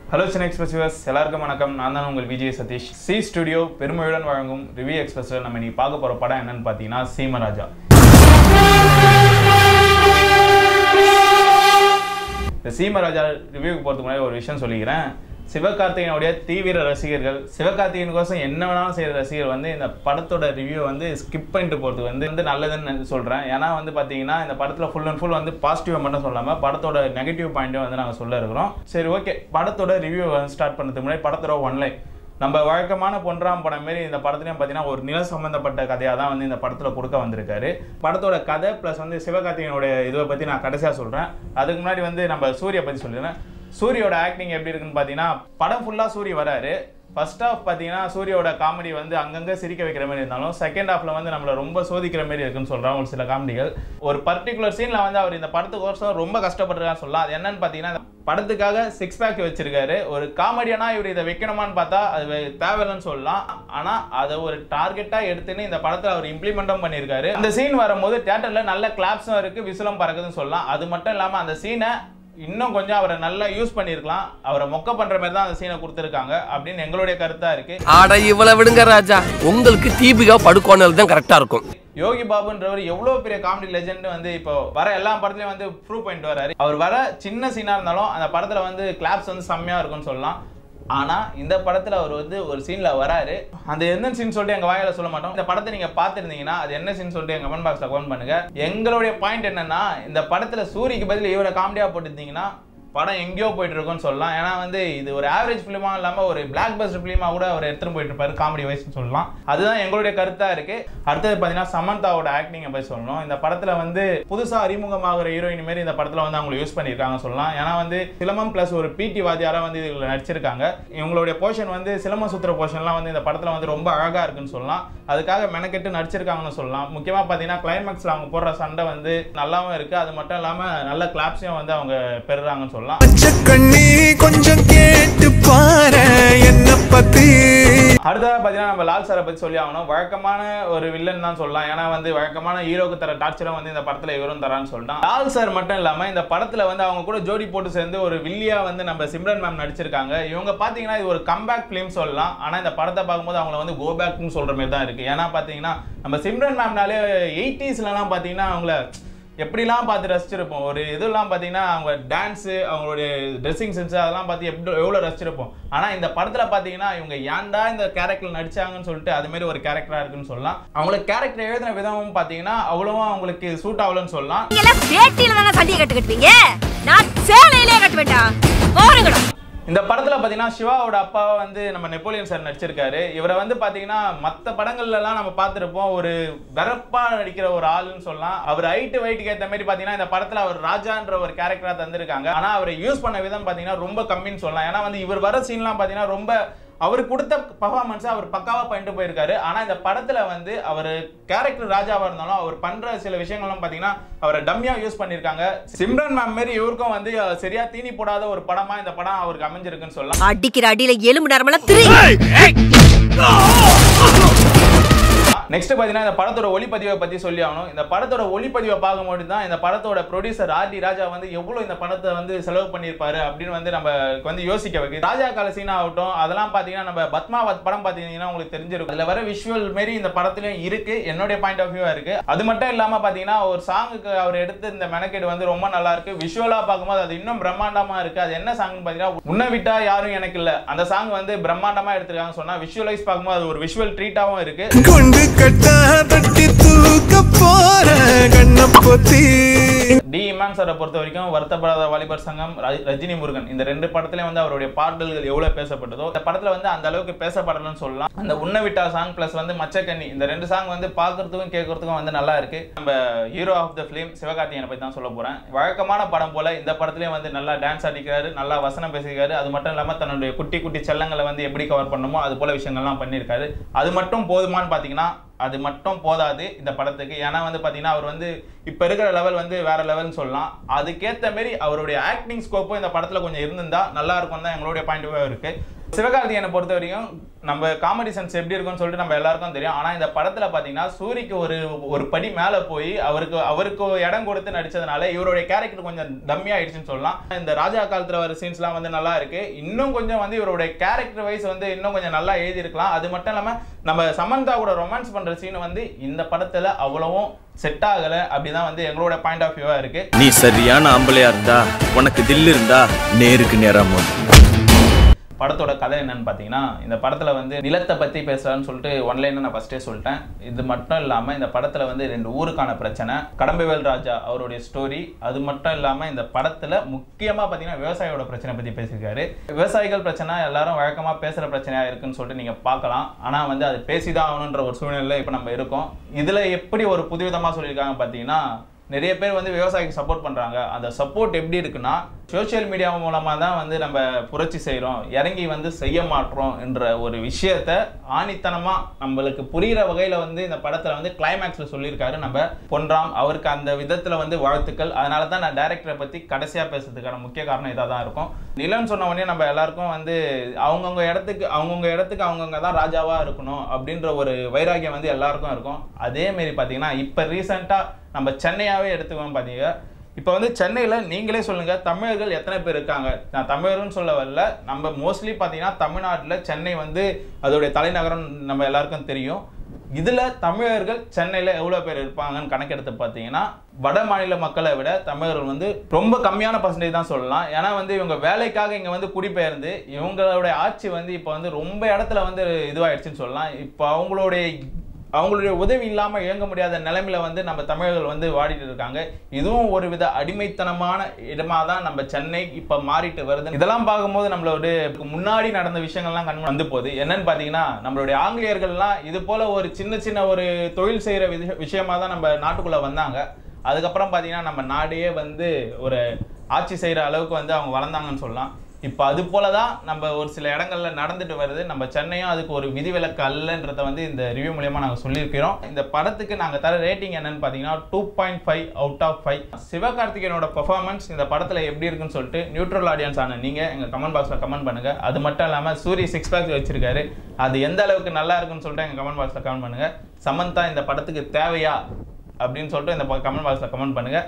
Hello Chennai Express viewers, எல்லாருக்கும் வணக்கம். நான் தான் உங்கள் விஜய் சதீஷ். சி ஸ்டுடியோ பெருமையுடன் வழங்கும் ரிவ்யூ எக்ஸ்பிரஸ்ல நம்ம இன்னைக்கு பார்க்க போற படம் என்னன்னு பார்த்தீங்கன்னா சீமராஜா. இந்த சீமராஜா ரிவ்யூக்கு போறதுக்கு முன்னாடி ஒரு விஷயம் சொல்லிக்கிறேன். சிவகார்த்திகேயனுடைய தீவிர ரசிகர்கள், சிவகார்த்திகேயன் கோசம் என்ன வேணாலும் செய்யற ரசிகர் வந்து இந்த படத்தோட ரிவ்யூ வந்து ஸ்கிப் பண்ணிட்டு போறது வந்து நல்லதுன்னு சொல்றேன். ஏன்னா வந்து பாத்தீங்கன்னா இந்த படத்துல ஃபுல் அண்ட் ஃபுல் வந்து பாசிட்டிவா மட்டும் சொல்லாம படத்தோட நெகட்டிவ் பாயிண்ட்டும் வந்து நாங்க சொல்ல இருக்கிறோம். சரி, ஓகே, படத்தோட ரிவ்யூ ஸ்டார்ட் பண்ணதுக்கு முன்னாடி படத்தோட ஒன்லைன் நம்ம வழக்கமான பொன்றாம் படம் மாரி இந்த படத்துலையும் பார்த்தீங்கன்னா ஒரு நில சம்பந்தப்பட்ட கதையாக தான் வந்து இந்த படத்தில் கொடுக்க வந்திருக்காரு. படத்தோட கதை ப்ளஸ் வந்து சிவகார்த்திகேயனுடைய இதை பற்றி நான் கடைசியாக சொல்கிறேன். அதுக்கு முன்னாடி வந்து நம்ம சூர்யா பற்றி சொல்லிடுறேன். சூரியோட ஆக்டிங் எப்படி இருக்குன்னு பார்த்தீங்கன்னா படம் ஃபுல்லாக சூரிய வராரு. ஃபர்ஸ்ட் ஹாஃப் பார்த்தீங்கன்னா சூரியோட காமெடி வந்து அங்கங்கே சிரிக்க வைக்கிற மாதிரி இருந்தாலும் செகண்ட் ஹாஃப்ல வந்து நம்மளை ரொம்ப சோதிக்கிற மாதிரி இருக்குன்னு சொல்கிறாங்க ஒரு சில காமெடிகள். ஒரு பர்டிகுலர் சீனில் வந்து அவர் இந்த படத்துக்கோசம் ரொம்ப கஷ்டப்படுறான்னு சொல்லலாம். அது என்னன்னு பார்த்தீங்கன்னா படத்துக்காக சிக்ஸ் பேக் வச்சிருக்காரு. ஒரு காமெடியானா இவர் இதை வைக்கணுமான்னு பார்த்தா அது தேவையில்லைன்னு சொல்லலாம். ஆனால் அதை ஒரு டார்கெட்டாக எடுத்துன்னு இந்த படத்தில் அவர் இம்ப்ளிமெண்ட்டும் பண்ணியிருக்காரு. அந்த சீன் வரும்போது தியேட்டரில் நல்ல கிளாப்ஸும் இருக்குது, விசிலும் பறக்குதுன்னு சொல்லலாம். அது மட்டும் இல்லாமல் அந்த சீனை இன்னும் கொஞ்சம் அவரை நல்லா யூஸ் பண்ணிருக்கலாம். அவரை மொக்க பண்ற மாதிரி தான் அந்த சீனை கொடுத்துருக்காங்க அப்படின்னு எங்களுடைய கருத்தா இருக்கு. ஆட இவ்வளவு விடுங்க ராஜா, உங்களுக்கு தீபிகா படுகோணல் தான் கரெக்டா இருக்கும். யோகி பாபுன்றவர் எவ்வளவு பெரிய காமெடி லெஜெண்ட் வந்து இப்போ வர எல்லா படத்துலயும் வந்து ப்ரூவ் பண்ணிட்டு வராரு. அவர் வர சின்ன சீனா இருந்தாலும் அந்த படத்துல வந்து கிளாப்ஸ் வந்து செம்மையா இருக்கும்னு சொல்லலாம். ஆனா இந்த படத்துல அவர் வந்து ஒரு சீன்ல வராரு. அந்த என்ன சீன் சொல்லிட்டு எங்க வாயில சொல்ல மாட்டோம். இந்த படத்தை நீங்க பாத்துருந்தீங்கன்னா அது என்ன சீன் சொல்லிட்டு எங்க கமெண்ட் பாக்ஸ்ல கமெண்ட் பண்ணுங்க. எங்களுடைய பாயிண்ட் என்னன்னா இந்த படத்துல சூரிக்கு பதில் இவரை காமெடியா போட்டுருந்தீங்கன்னா படம் எங்கேயோ போயிட்டு இருக்கும்னு சொல்லலாம். ஏன்னா வந்து இது ஒரு ஆவரேஜ் ஃபிலிமா இல்லாம ஒரு பிளாக் பஸ்டர் ஃபிலிமா கூட அவர் எடுத்துட்டு போயிட்டு இருப்பாரு காமெடி வைஸ்னு சொல்லலாம். அதுதான் எங்களுடைய கருத்தா இருக்கு. அடுத்தது பாத்தீங்கன்னா சமந்தாவோட ஆக்டிங்கை பத்தி சொல்லணும். இந்த படத்துல வந்து புதுசா அறிமுகமாகிற ஹீரோயின் மாரி இந்த படத்துல வந்து அவங்க யூஸ் பண்ணிருக்காங்க சொல்லலாம். ஏன்னா வந்து சிலம்பம் பிளஸ் ஒரு பிடி வாத்தியாரா வந்து இதுல நடிச்சிருக்காங்க. இவங்களுடைய போர்ஷன் வந்து சிலம்பம் சுத்துற போர்ஷன்லாம் வந்து இந்த படத்துல வந்து ரொம்ப அழகா இருக்குன்னு சொல்லலாம். அதுக்காக மெனக்கெட்டு நடிச்சிருக்காங்கன்னு சொல்லலாம். முக்கியமா பாத்தீங்கன்னா கிளைமேக்ஸ்ல அவங்க போடுற சண்டை வந்து நல்லாவும் இருக்கு. அது மட்டும் இல்லாம நல்ல கிளாப்ஸையும் வந்து அவங்க பெறுறாங்கன்னு சொல்லலாம். கொஞ்சம் கேட்டு பாரு என்ன பத்தி. அடுத்ததா பாத்தீங்கன்னா நம்ம லால் சாரை பத்தி சொல்லி ஆகணும். வழக்கமான ஒரு வில்லன் தான் சொல்லலாம். ஏன்னா வந்து வழக்கமான ஹீரோக்கு தர டார்ச்சரும் வந்து இந்த படத்துல இவரும் தரான்னு சொல்லிட்டான். லால் சார் மட்டும் இல்லாம இந்த படத்துல வந்து அவங்க கூட ஜோடி போட்டு சேர்ந்து ஒரு வில்லியா வந்து நம்ம சிம்ரன் மேம் நடிச்சிருக்காங்க. இவங்க பாத்தீங்கன்னா இது ஒரு கம்பேக் பிலிம் சொல்லலாம். ஆனா இந்த படத்தை பார்க்கும்போது அவங்களை வந்து கோ பேக்னு சொல்ற மாதிரி தான் இருக்கு. ஏன்னா பாத்தீங்கன்னா நம்ம சிம்ரன் மேம்னாலே 80sலாம் பாத்தீங்கன்னா அவங்கள எப்படிலாம் பார்த்து ரசிச்சிருப்போம். ஒரு இதெல்லாம் பார்த்தீங்கன்னா அவங்க டான்ஸு, அவங்களுடைய ட்ரெஸ்ஸிங் சென்ஸ் அதெல்லாம் பார்த்து எவ்வளோ ரசிச்சிருப்போம். ஆனால் இந்த படத்தில் பார்த்தீங்கன்னா இவங்க ஏன்டா இந்த கேரக்டர் நடிச்சாங்கன்னு சொல்லிட்டு அதுமாரி ஒரு கேரக்டராக இருக்குன்னு சொல்லலாம். அவங்களுக்கு கேரக்டர் எழுதின விதமும் பார்த்தீங்கன்னா அவ்வளோவா அவங்களுக்கு சூட் ஆகலன்னு சொல்லலாம். இந்த படத்துல பாத்தீங்கன்னா சிவாவோட அப்பாவை வந்து நம்ம நெப்போலியன் சார் நடிச்சிருக்காரு. இவரை வந்து பாத்தீங்கன்னா மற்ற படங்கள்ல எல்லாம் நம்ம பார்த்திருப்போம் ஒரு வெறப்பா நடிக்கிற ஒரு ஆளுன்னு சொல்லலாம். அவர் ஹைட் வெயிட்டுக்கு ஏற்ற மாதிரி பாத்தீங்கன்னா இந்த படத்துல அவர் ராஜான்ற ஒரு கேரக்டரா தந்திருக்காங்க. ஆனா அவரை யூஸ் பண்ண விதம் பாத்தீங்கன்னா ரொம்ப கம்மின்னு சொல்லலாம். ஏன்னா வந்து இவர் வர சீன்லாம் பாத்தீங்கன்னா ரொம்ப அவர் கொடுத்த பர்ஃபார்மன்ஸை அவர் பக்காவா பண்ணிட்டு போயிருக்காரு. ஆனா இந்த படத்துல வந்து அவர் கேரக்டர் ராஜாவா இருந்தாலும் அவர் பண்ற சில விஷயங்கள்லாம் பாத்தீங்கன்னா அவரை டம்மியா யூஸ் பண்ணிருக்காங்க. சிம்ரன் மேம் மாரி இவருக்கும் வந்து சரியா தீனி போடாத ஒரு படமா இந்த படம் அவருக்கு அமைஞ்சிருக்குன்னு சொல்லலாம். அடிக்கிற அடியில எலும்பு நரம்பெல்லாம் திரி. நெக்ஸ்ட் பாத்தீங்கன்னா இந்த படத்தோட ஒளிப்பதிவை பத்தி சொல்லி ஆகணும். இந்த படத்தோட ஒளிப்பதிவை பார்க்கும்போது தான் இந்த படத்தோட ப்ரொடியூசர் ஆர்டி ராஜா வந்து எவ்வளவு இந்த படத்தை வந்து செலவு பண்ணியிருப்பாரு அப்படின்னு வந்து நம்ம வந்து யோசிக்க வைக்குது. ராஜா கால சீனா ஆகட்டும் அதெல்லாம் பாத்தீங்கன்னா நம்ம பத்மாவத் படம் பாத்தீங்கன்னா உங்களுக்கு தெரிஞ்சிருக்கும். அதுல வர விஷுவல் மாரி இந்த படத்துலயும் இருக்கு. என்னுடைய பாயிண்ட் ஆஃப் வியூவா இருக்கு. அது மட்டும் இல்லாம பாத்தீங்கன்னா ஒரு சாங்குக்கு அவர் எடுத்து இந்த மெனக்கேடு வந்து ரொம்ப நல்லா இருக்கு. விஷுவலா பார்க்கும்போது அது இன்னும் பிரம்மாண்டமா இருக்கு. அது என்ன சாங் பாத்தீங்கன்னா உன்னை விட்டா யாரும் எனக்கு இல்ல. அந்த சாங் வந்து பிரம்மாண்டமா எடுத்திருக்காங்க சொன்னா விஷுவலைஸ் பார்க்கும்போது அது ஒரு விஷுவல் ட்ரீட்டாவும் இருக்கு. டி இமான் சாரை பொறுத்த வரைக்கும் வருத்தப்படாத வாலிபர் சங்கம், ரஜினி முருகன் இந்த ரெண்டு படத்துலயும் வந்து அவருடைய பாடல்கள் எவ்வளவு பேசப்பட்டதோ இந்த படத்துல வந்து அந்த அளவுக்கு பேசப்படலன்னு சொல்லலாம். அந்த உன்னை விட்டா சாங் பிளஸ் வந்து மச்சக்கண்ணி இந்த ரெண்டு சாங் வந்து பாக்குறதுக்கும் கேட்கறதுக்கும் வந்து நல்லா இருக்கு. நம்ம ஹீரோ ஆஃப் த ஃபிலிம் சிவகார்த்திகேயனை பத்தி தான் சொல்ல போறேன். வழக்கமான படம் போல இந்த படத்துலயும் வந்து நல்லா டான்ஸ் ஆடிக்கிறாரு, நல்லா வசனம் பேசிக்கிறாரு. அது மட்டும் இல்லாம தன்னுடைய குட்டி குட்டி செல்லங்களை வந்து எப்படி கவர் பண்ணுமோ அது போல விஷயங்கள்லாம் பண்ணியிருக்காரு. அது மட்டும் போதுமான்னு பாத்தீங்கன்னா அது மட்டும் போதாது இந்த படத்துக்கு. ஏன்னா வந்து பாத்தீங்கன்னா அவர் வந்து இப்ப இருக்கிற லெவல் வந்து வேற லெவல்னு சொல்லலாம். அதுக்கேற்ற மாதிரி அவருடைய ஆக்டிங் ஸ்கோப்பும் இந்த படத்துல கொஞ்சம் இருந்திருந்தா நல்லா இருக்கும் தான் எங்களுடைய பாயிண்ட் ஆஃப் வியூ இருக்கு. சிவகார்த்திகேயனை பொறுத்த வரைக்கும் நம்ம காமெடி சென்ஸ் எப்படி இருக்கும்னு சொல்லிட்டு நம்ம எல்லாருக்கும் தெரியும். ஆனா இந்த படத்துல பாத்தீங்கன்னா சூரிக்கு ஒரு படி மேல போய் அவருக்கு இடம் கொடுத்து நடிச்சதுனால இவருடைய கேரக்டர் கொஞ்சம் டம்மி ஆயிடுச்சுன்னு சொல்லலாம். இந்த ராஜா காலத்துல வர சீன்ஸ்லாம் வந்து நல்லா இருக்கு. இன்னும் கொஞ்சம் வந்து இவருடைய கேரக்டர் வைஸ் வந்து இன்னும் கொஞ்சம் நல்லா எழுதி இருக்கலாம். அது மட்டும் இல்லாம நம்ம சமந்தா கூட ரொமான்ஸ் பண்ற சீன் வந்து இந்த படத்துல அவ்வளவும் செட் ஆகல அப்படிதான் வந்து எங்களோட பாயிண்ட் ஆஃப் வியூவா இருக்கு. நீ சரியான ஆம்பளையா இருந்தா உனக்கு தில் இருந்தா நேருக்கு நேராமோ. படத்தோட கதை என்னன்னு பார்த்தீங்கன்னா, இந்த படத்தில் வந்து நிலத்தை பற்றி பேசுகிறான்னு சொல்லிட்டு ஒன்லைன் நான் ஃபஸ்ட்டே சொல்லிட்டேன். இது மட்டும் இல்லாமல் இந்த படத்தில் வந்து 2 ஊருக்கான பிரச்சனை, கடம்பவேல் ராஜா அவருடைய ஸ்டோரி, அது மட்டும் இல்லாமல் இந்த படத்தில் முக்கியமாக பார்த்தீங்கன்னா விவசாயியோட பிரச்சனை பற்றி பேசியிருக்காரு. விவசாயிகள் பிரச்சனை எல்லாரும் வழக்கமாக பேசுகிற பிரச்சனையாக இருக்குன்னு சொல்லிட்டு நீங்கள் பார்க்கலாம். ஆனால் வந்து அது பேசிதான் ஆகணுன்ற ஒரு சூழ்நிலையில் இப்போ நம்ம இருக்கோம். இதில் எப்படி ஒரு புதுவிதமாக சொல்லியிருக்காங்க பார்த்தீங்கன்னா, நிறைய பேர் வந்து விவசாயிக்கு சப்போர்ட் பண்ணுறாங்க. அந்த சப்போர்ட் எப்படி இருக்குன்னா, சோஷியல் மீடியா மூலமாக தான் வந்து நம்ம புரட்சி செய்கிறோம், இறங்கி வந்து செய்ய மாட்டோம் என்ற ஒரு விஷயத்த ஆணித்தனமாக நம்மளுக்கு புரிகிற வகையில் வந்து இந்த படத்தில் வந்து கிளைமேக்ஸில் சொல்லியிருக்காரு நம்ம பொன்ராம். அவருக்கு அந்த விதத்தில் வந்து வாழ்த்துக்கள். அதனால தான் நான் டைரக்டரை பற்றி கடைசியாக பேசுறதுக்கான முக்கிய காரணம் இதாக தான் இருக்கும். நிலன்னு சொன்ன உடனே நம்ம எல்லாருக்கும் வந்து அவங்கவுங்க இடத்துக்கு அவங்கவுங்க தான் ராஜாவாக இருக்கணும் அப்படின்ற ஒரு வைராகியம் வந்து எல்லாருக்கும் இருக்கும். அதேமாரி பார்த்தீங்கன்னா இப்போ ரீசெண்டாக நம்ம சென்னையாகவே எடுத்துக்கோம். பார்த்தீங்க இப்போ வந்து சென்னையில் நீங்களே சொல்லுங்கள், தமிழர்கள் எத்தனை பேர் இருக்காங்க? நான் தமிழர்னு சொல்ல வரல, நம்ம மோஸ்ட்லி பார்த்தீங்கன்னா தமிழ்நாட்டில் சென்னை வந்து அதோடைய தலைநகரம் நம்ம எல்லாருக்கும் தெரியும். இதில் தமிழர்கள் சென்னையில் எவ்வளோ பேர் இருப்பாங்கன்னு கணக்கெடுத்து பார்த்தீங்கன்னா, வட மாநில மக்களை விட தமிழர்கள் வந்து ரொம்ப கம்மியான பர்சன்டேஜ் தான் சொல்லலாம். ஏன்னா வந்து இவங்க வேலைக்காக இங்கே வந்து குடிபெயர்ந்து இவங்களுடைய ஆட்சி வந்து இப்போ வந்து ரொம்ப இடத்துல வந்து இதுவாகிடுச்சுன்னு சொல்லலாம். இப்போ அவங்களுடைய உதவி இல்லாமல் இயங்க முடியாத நிலைமையில வந்து நம்ம தமிழர்கள் வந்து வாடிட்டு இருக்காங்க. இதுவும் ஒரு வித அடிமைத்தனமான இடமா தான் நம்ம சென்னை இப்போ மாறிட்டு வருது. இதெல்லாம் பார்க்கும்போது நம்மளோட முன்னாடி நடந்த விஷயங்கள்லாம் கண் வந்து போகுது. என்னன்னு பார்த்தீங்கன்னா, நம்மளுடைய ஆங்கிலேயர்கள்லாம் இது போல ஒரு சின்ன ஒரு தொழில் செய்கிற விஷயமா தான் நம்ம நாட்டுக்குள்ளே வந்தாங்க. அதுக்கப்புறம் பார்த்தீங்கன்னா நம்ம நாடையே வந்து ஒரு ஆட்சி செய்கிற அளவுக்கு வந்து அவங்க வளர்ந்தாங்கன்னு சொல்லலாம். இப்போ அது போல தான் நம்ம ஒரு சில இடங்கள்ல நடந்துட்டு வருது. நம்ம சென்னையும் அதுக்கு ஒரு விதிவிலக்கு அல்லன்றத வந்து இந்த ரிவ்யூ மூலமா நாங்கள் சொல்லியிருக்கிறோம். இந்த படத்துக்கு நாங்கள் தர ரேட்டிங் என்னன்னு பார்த்தீங்கன்னா 2.5 out of 5. சிவகார்த்திகேயனோட பெர்ஃபார்மன்ஸ் இந்த படத்தில் எப்படி இருக்குன்னு சொல்லிட்டு நியூட்ரல் ஆடியன்ஸ் ஆன நீங்கள் எங்கள் கமெண்ட் பாக்ஸில் கமெண்ட் பண்ணுங்க. அது மட்டும் இல்லாமல் சூரி 6 pack வச்சிருக்காரு, அது எந்த அளவுக்கு நல்லா இருக்குன்னு சொல்லிட்டு எங்கள் கமெண்ட் பாக்ஸில் கமெண்ட் பண்ணுங்க. சமந்தா இந்த படத்துக்கு தேவையா அப்படின்னு சொல்லிட்டு இந்த கமெண்ட் பாக்ஸில் கமெண்ட் பண்ணுங்க.